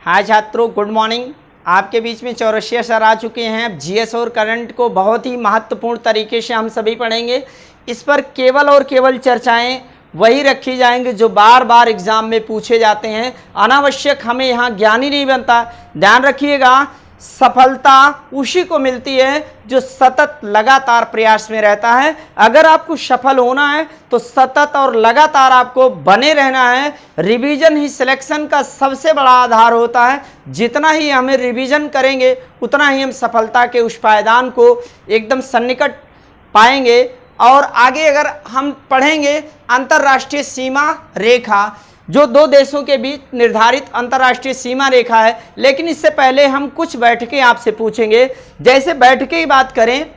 हाय छात्रों, good morning. आपके बीच में चौरसिया सर आ चुके हैं। अब जीएस और करंट को बहुत ही महत्वपूर्ण तरीके से हम सभी पढ़ेंगे। इस पर केवल और केवल चर्चाएं वही रखी जाएंगी जो बार बार एग्जाम में पूछे जाते हैं। अनावश्यक हमें यहाँ ज्ञान ही नहीं बनता। ध्यान रखिएगा, सफलता उसी को मिलती है जो सतत लगातार प्रयास में रहता है। अगर आपको सफल होना है तो सतत और लगातार आपको बने रहना है। रिवीजन ही सिलेक्शन का सबसे बड़ा आधार होता है। जितना ही हमें रिवीजन करेंगे उतना ही हम सफलता के उस पायदान को एकदम सन्निकट पाएंगे। और आगे अगर हम पढ़ेंगे अंतर्राष्ट्रीय सीमा रेखा, जो दो देशों के बीच निर्धारित अंतर्राष्ट्रीय सीमा रेखा है। लेकिन इससे पहले हम कुछ बैठकें आपसे पूछेंगे। जैसे बैठकें की बात करें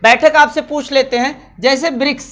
बैठक आपसे पूछ लेते हैं। जैसे ब्रिक्स,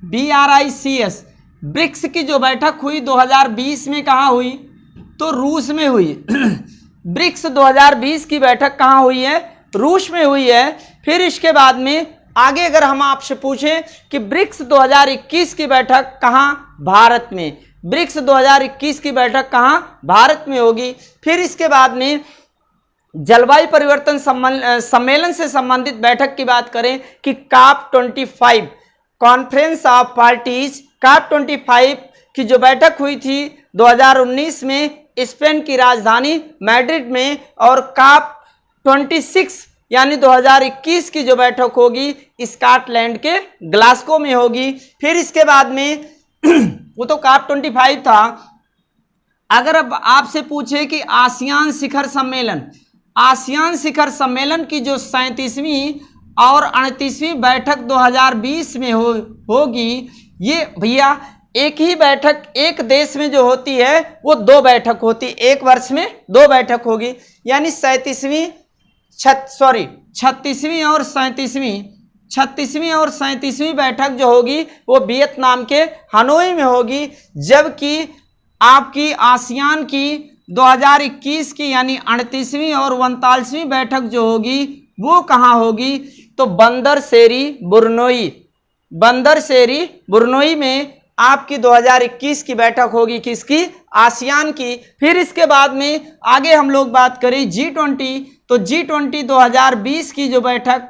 BRICS, ब्रिक्स की जो बैठक हुई 2020 में कहाँ हुई? तो रूस में हुई। ब्रिक्स 2020 की बैठक कहाँ हुई है? रूस में हुई है। फिर इसके बाद में आगे अगर हम आपसे पूछें कि ब्रिक्स 2021 की बैठक कहाँ? भारत में। ब्रिक्स 2021 की बैठक कहाँ? भारत में होगी। फिर इसके बाद में जलवायु परिवर्तन सम्मेलन से संबंधित बैठक की बात करें कि COP25, conference of parties, COP25 की जो बैठक हुई थी 2019 में स्पेन की राजधानी मैड्रिड में, और COP26 यानी 2021 की जो बैठक होगी स्कॉटलैंड के ग्लासगो में होगी। फिर इसके बाद में वो तो COP25 था। अगर अब आपसे पूछे कि आसियान शिखर सम्मेलन, आसियान शिखर सम्मेलन की जो 37वीं और 38वीं बैठक 2020 में होगी, ये भैया एक ही बैठक एक देश में जो होती है वो दो बैठक होती, एक वर्ष में दो बैठक होगी। यानी 36वीं और 37वीं बैठक जो होगी वो वियतनाम के हनोई में होगी। जबकि आपकी आसियान की 2021 की यानी 38वीं और 39वीं बैठक जो होगी वो कहाँ होगी? तो बंदर सेरी बुरनोई में आपकी 2021 की बैठक होगी। किसकी? आसियान की। फिर इसके बाद में आगे हम लोग बात करें G20, तो G20 2020 की जो बैठक,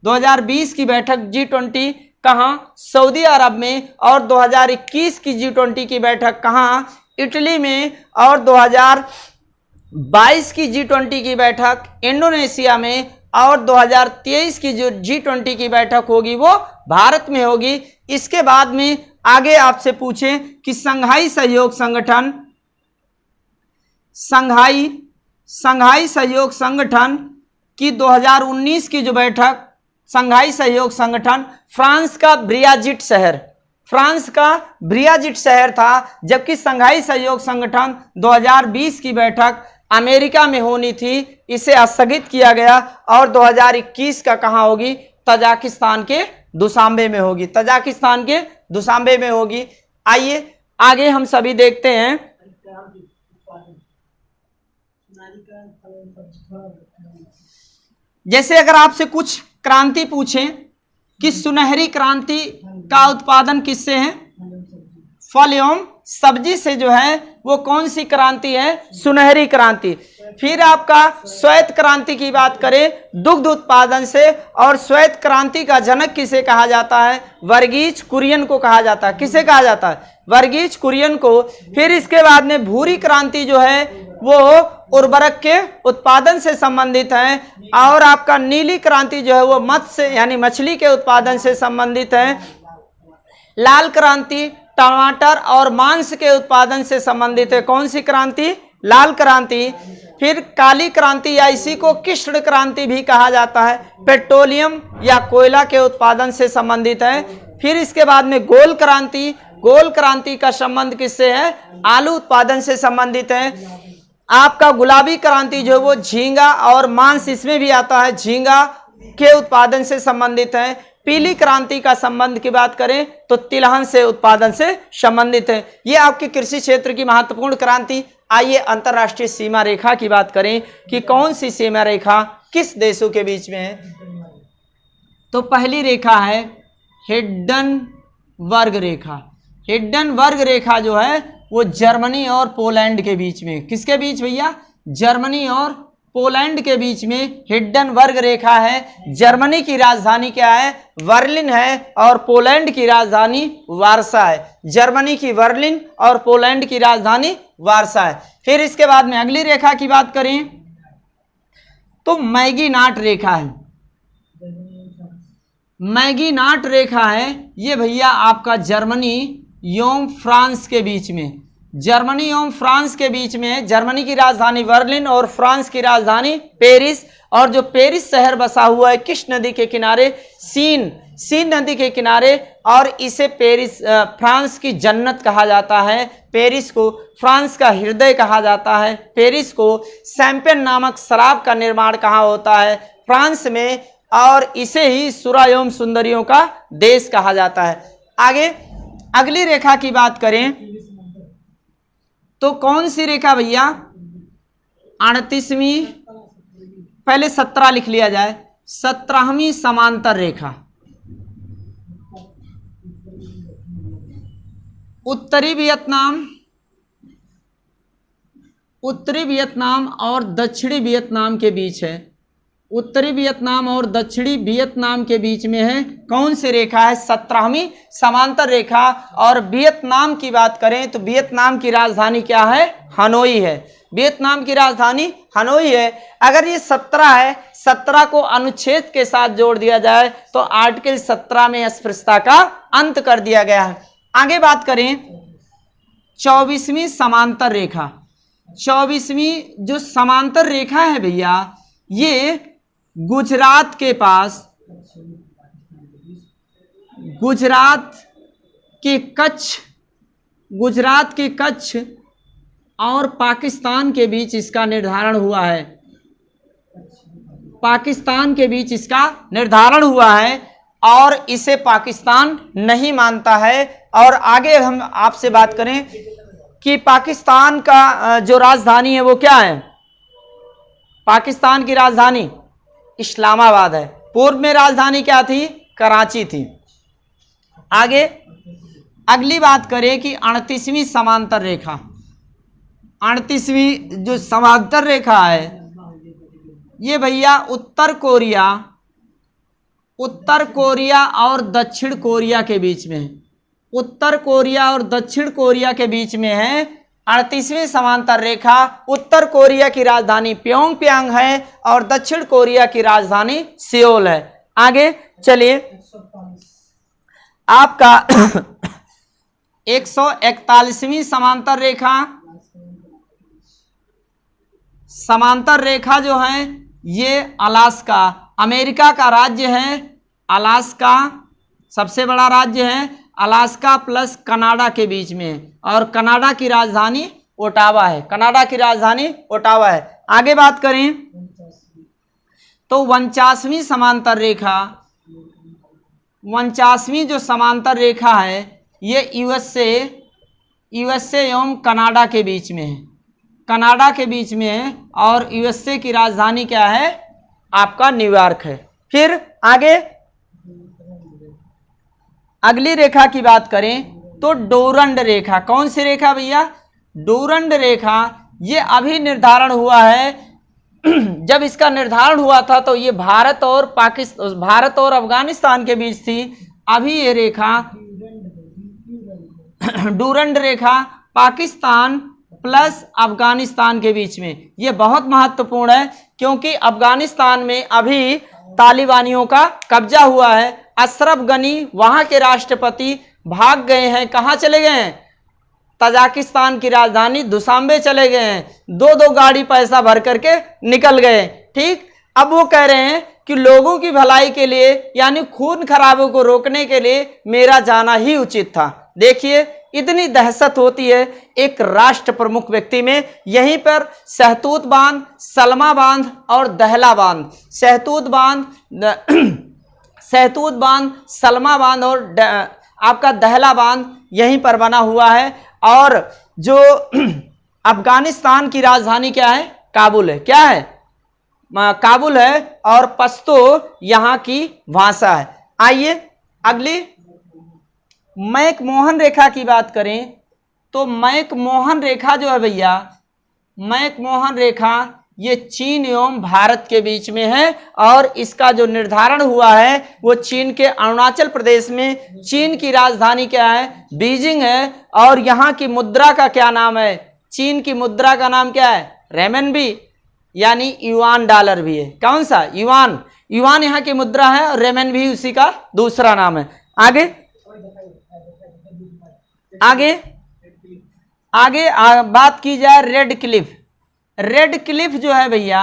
2020 की बैठक G20 कहाँ? सऊदी अरब में। और 2021 की G20 की बैठक कहाँ? इटली में। और 2022 की G20 की बैठक इंडोनेशिया में। और 2023 की जो G20 की बैठक होगी वो भारत में होगी। इसके बाद में आगे आपसे पूछें कि संघाई सहयोग संगठन की 2019 की जो बैठक, संघाई सहयोग संगठन फ्रांस का ब्रियाजिट शहर था। जबकि संघाई सहयोग संगठन 2020 की बैठक अमेरिका में होनी थी, इसे स्थगित किया गया। और 2021 का कहाँ होगी? तजाकिस्तान के दुशांबे में होगी। तजाकिस्तान के दुशांबे में होगी। आइए आगे हम सभी देखते हैं। जैसे अगर आपसे कुछ क्रांति पूछें कि सुनहरी क्रांति का उत्पादन किससे है? फल एवं सब्जी से जो है वो कौन सी क्रांति है? सुनहरी क्रांति। फिर आपका श्वेत क्रांति की बात करें, दुग्ध उत्पादन से। और श्वेत क्रांति का जनक किसे कहा जाता है? वर्गीज कुरियन को कहा जाता है। किसे कहा जाता है? वर्गीज कुरियन को। फिर इसके बाद में भूरी क्रांति जो है वो उर्वरक के उत्पादन से संबंधित है। और आपका नीली क्रांति जो है वो मत्स्य यानी मछली के उत्पादन से संबंधित है। लाल क्रांति टमाटर और मांस के उत्पादन से संबंधित है। कौन सी क्रांति? लाल क्रांति। फिर काली क्रांति या इसी को कृष्ण क्रांति भी कहा जाता है, पेट्रोलियम या कोयला के उत्पादन से संबंधित है। फिर इसके बाद में गोल क्रांति का संबंध किससे है? आलू उत्पादन से संबंधित है। आपका गुलाबी क्रांति जो है वो झींगा और मांस, इसमें भी आता है, झींगा के उत्पादन से संबंधित है। पीली क्रांति का संबंध की बात करें तो तिलहन से उत्पादन से संबंधित है। ये आपके कृषि क्षेत्र की महत्वपूर्ण क्रांति। आइए अंतर्राष्ट्रीय सीमा रेखा की बात करें कि कौन सी सीमा रेखा किस देशों के बीच में है। तो पहली रेखा है हिंडनबर्ग रेखा। हिंडनबर्ग रेखा जो है वो जर्मनी और पोलैंड के बीच में। किसके बीच भैया? जर्मनी और पोलैंड के बीच में हिंडनबर्ग रेखा है। जर्मनी की राजधानी क्या है? बर्लिन है, और पोलैंड की राजधानी वार्सा है। जर्मनी की बर्लिन और पोलैंड की राजधानी वार्सा है। फिर इसके बाद में अगली रेखा की बात करें तो मैगीनाट रेखा है। मैगीनाट रेखा है ये भैया आपका जर्मनी एवं फ्रांस के बीच में। जर्मनी एवं फ्रांस के बीच में, जर्मनी की राजधानी बर्लिन और फ्रांस की राजधानी पेरिस। और जो पेरिस शहर बसा हुआ है किस नदी के किनारे? सीन नदी के किनारे। और इसे पेरिस फ्रांस की जन्नत कहा जाता है। पेरिस को फ्रांस का हृदय कहा जाता है। पेरिस को शैंपेन नामक शराब का निर्माण कहाँ होता है? फ्रांस में। और इसे ही सुरा एवं सुंदरियों का देश कहा जाता है। आगे अगली रेखा की बात करें तो कौन सी रेखा भैया? 38वीं, पहले 17 लिख लिया जाए, 17वीं समांतर रेखा। उत्तरी वियतनाम और दक्षिणी वियतनाम के बीच है। उत्तरी वियतनाम और दक्षिणी वियतनाम के बीच में है कौन सी रेखा है? 17वीं समांतर रेखा। और वियतनाम की बात करें तो वियतनाम की राजधानी क्या है? हनोई है। वियतनाम की राजधानी हनोई है। अगर ये 17 है, 17 को अनुच्छेद के साथ जोड़ दिया जाए तो आर्टिकल 17 में अस्पृश्यता का अंत कर दिया गया है। आगे बात करें 24वीं समांतर रेखा। 24वीं जो समांतर रेखा है भैया, ये गुजरात के पास, गुजरात के कच्छ और पाकिस्तान के बीच इसका निर्धारण हुआ है। पाकिस्तान के बीच इसका निर्धारण हुआ है और इसे पाकिस्तान नहीं मानता है। और आगे हम आपसे बात करें कि पाकिस्तान का जो राजधानी है वो क्या है? पाकिस्तान की राजधानी इस्लामाबाद है। पूर्व में राजधानी क्या थी? कराची थी। आगे अगली बात करें कि 38वीं समांतर रेखा। 38वीं जो समांतर रेखा है ये भैया उत्तर कोरिया और दक्षिण कोरिया के बीच में है। उत्तर कोरिया और दक्षिण कोरिया के बीच में है 38वीं समांतर रेखा। उत्तर कोरिया की राजधानी प्योंगयांग है और दक्षिण कोरिया की राजधानी सियोल है। आगे चलिए आपका 141वीं समांतर रेखा। समांतर रेखा जो है ये अलास्का, अमेरिका का राज्य है। अलास्का सबसे बड़ा राज्य है। अलास्का प्लस कनाडा के बीच में है और कनाडा की राजधानी ओटावा है। कनाडा की राजधानी ओटावा है। आगे बात करें तो 49वीं समांतर रेखा। 49वीं जो समांतर रेखा है ये यूएसए एवं कनाडा के बीच में है। कनाडा के बीच में है और यूएसए की राजधानी क्या है? आपका न्यूयॉर्क है। फिर आगे अगली रेखा की बात करें तो डोरंड रेखा। कौन सी रेखा भैया? डोरंड रेखा। ये अभी निर्धारण हुआ है। जब इसका निर्धारण हुआ था तो ये भारत और अफगानिस्तान के बीच थी। अभी ये रेखा डोरंड रेखा पाकिस्तान प्लस अफगानिस्तान के बीच में, ये बहुत महत्वपूर्ण है क्योंकि अफगानिस्तान में अभी तालिबानियों का कब्जा हुआ है। अशरफ गनी वहां के राष्ट्रपति भाग गए हैं। कहां चले गए हैं? तजाकिस्तान की राजधानी दुशांबे चले गए हैं। दो गाड़ी पैसा भर करके निकल गए। ठीक, अब वो कह रहे हैं कि लोगों की भलाई के लिए यानी खून खराबे को रोकने के लिए मेरा जाना ही उचित था। देखिए इतनी दहशत होती है एक राष्ट्र प्रमुख व्यक्ति में। यहीं पर सहतूत बांध, सलमा बांध और दहला बांध, सहतूत बांध, सलमा बांध और आपका दहला बांध यहीं पर बना हुआ है। और जो अफगानिस्तान की राजधानी क्या है? काबुल है। क्या है? काबुल है और पश्तो यहाँ की भाषा है। आइए अगली मैकमोहन रेखा की बात करें तो मैकमोहन रेखा जो है भैया, मैकमोहन रेखा ये चीन एवं भारत के बीच में है और इसका जो निर्धारण हुआ है वो चीन के अरुणाचल प्रदेश में, चीन की राजधानी क्या है, बीजिंग है। और यहाँ की मुद्रा का क्या नाम है, चीन की मुद्रा का नाम क्या है, रेमनबी यानी युआन डॉलर भी है। कौन सा, युआन, युआन यहाँ की मुद्रा है और रेमनबी उसी का दूसरा नाम है। आगे आगे आगे बात की जाए रेड क्लिफ। रेड क्लिफ जो है भैया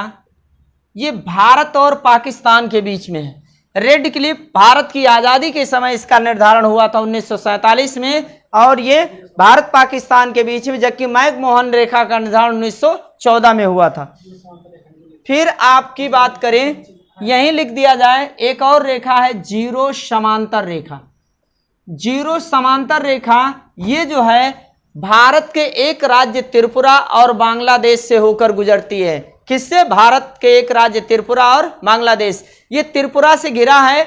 ये भारत और पाकिस्तान के बीच में है। रेड क्लिफ भारत की आज़ादी के समय इसका निर्धारण हुआ था 1947 में और ये भारत पाकिस्तान के बीच में, जबकि मैकमोहन रेखा का निर्धारण 1914 में हुआ था। फिर आपकी बात करें, यहीं लिख दिया जाए, एक और रेखा है जीरो समांतर रेखा। जीरो समांतर रेखा ये जो है भारत के एक राज्य त्रिपुरा और बांग्लादेश से होकर गुजरती है। किससे, भारत के एक राज्य त्रिपुरा और बांग्लादेश। ये त्रिपुरा से घिरा है,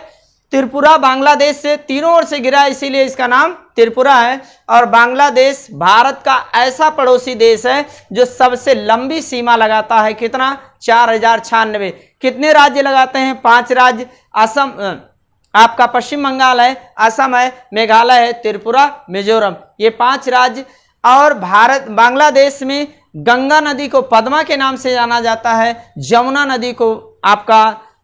त्रिपुरा बांग्लादेश से तीनों ओर से घिरा है, इसीलिए इसका नाम त्रिपुरा है। और बांग्लादेश भारत का ऐसा पड़ोसी देश है जो सबसे लंबी सीमा लगाता है। कितना, 4096। कितने राज्य लगाते हैं, 5 राज्य। असम, आपका पश्चिम बंगाल है, असम है, मेघालय है, त्रिपुरा, मिजोरम, ये 5 राज्य। और भारत, बांग्लादेश में गंगा नदी को पद्मा के नाम से जाना जाता है, जमुना नदी को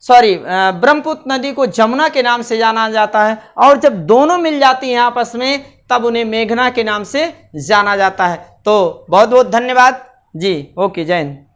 ब्रह्मपुत्र नदी को जमुना के नाम से जाना जाता है। और जब दोनों मिल जाती हैं आपस में तब उन्हें मेघना के नाम से जाना जाता है। तो बहुत बहुत धन्यवाद जी। ओके, जय हिंद।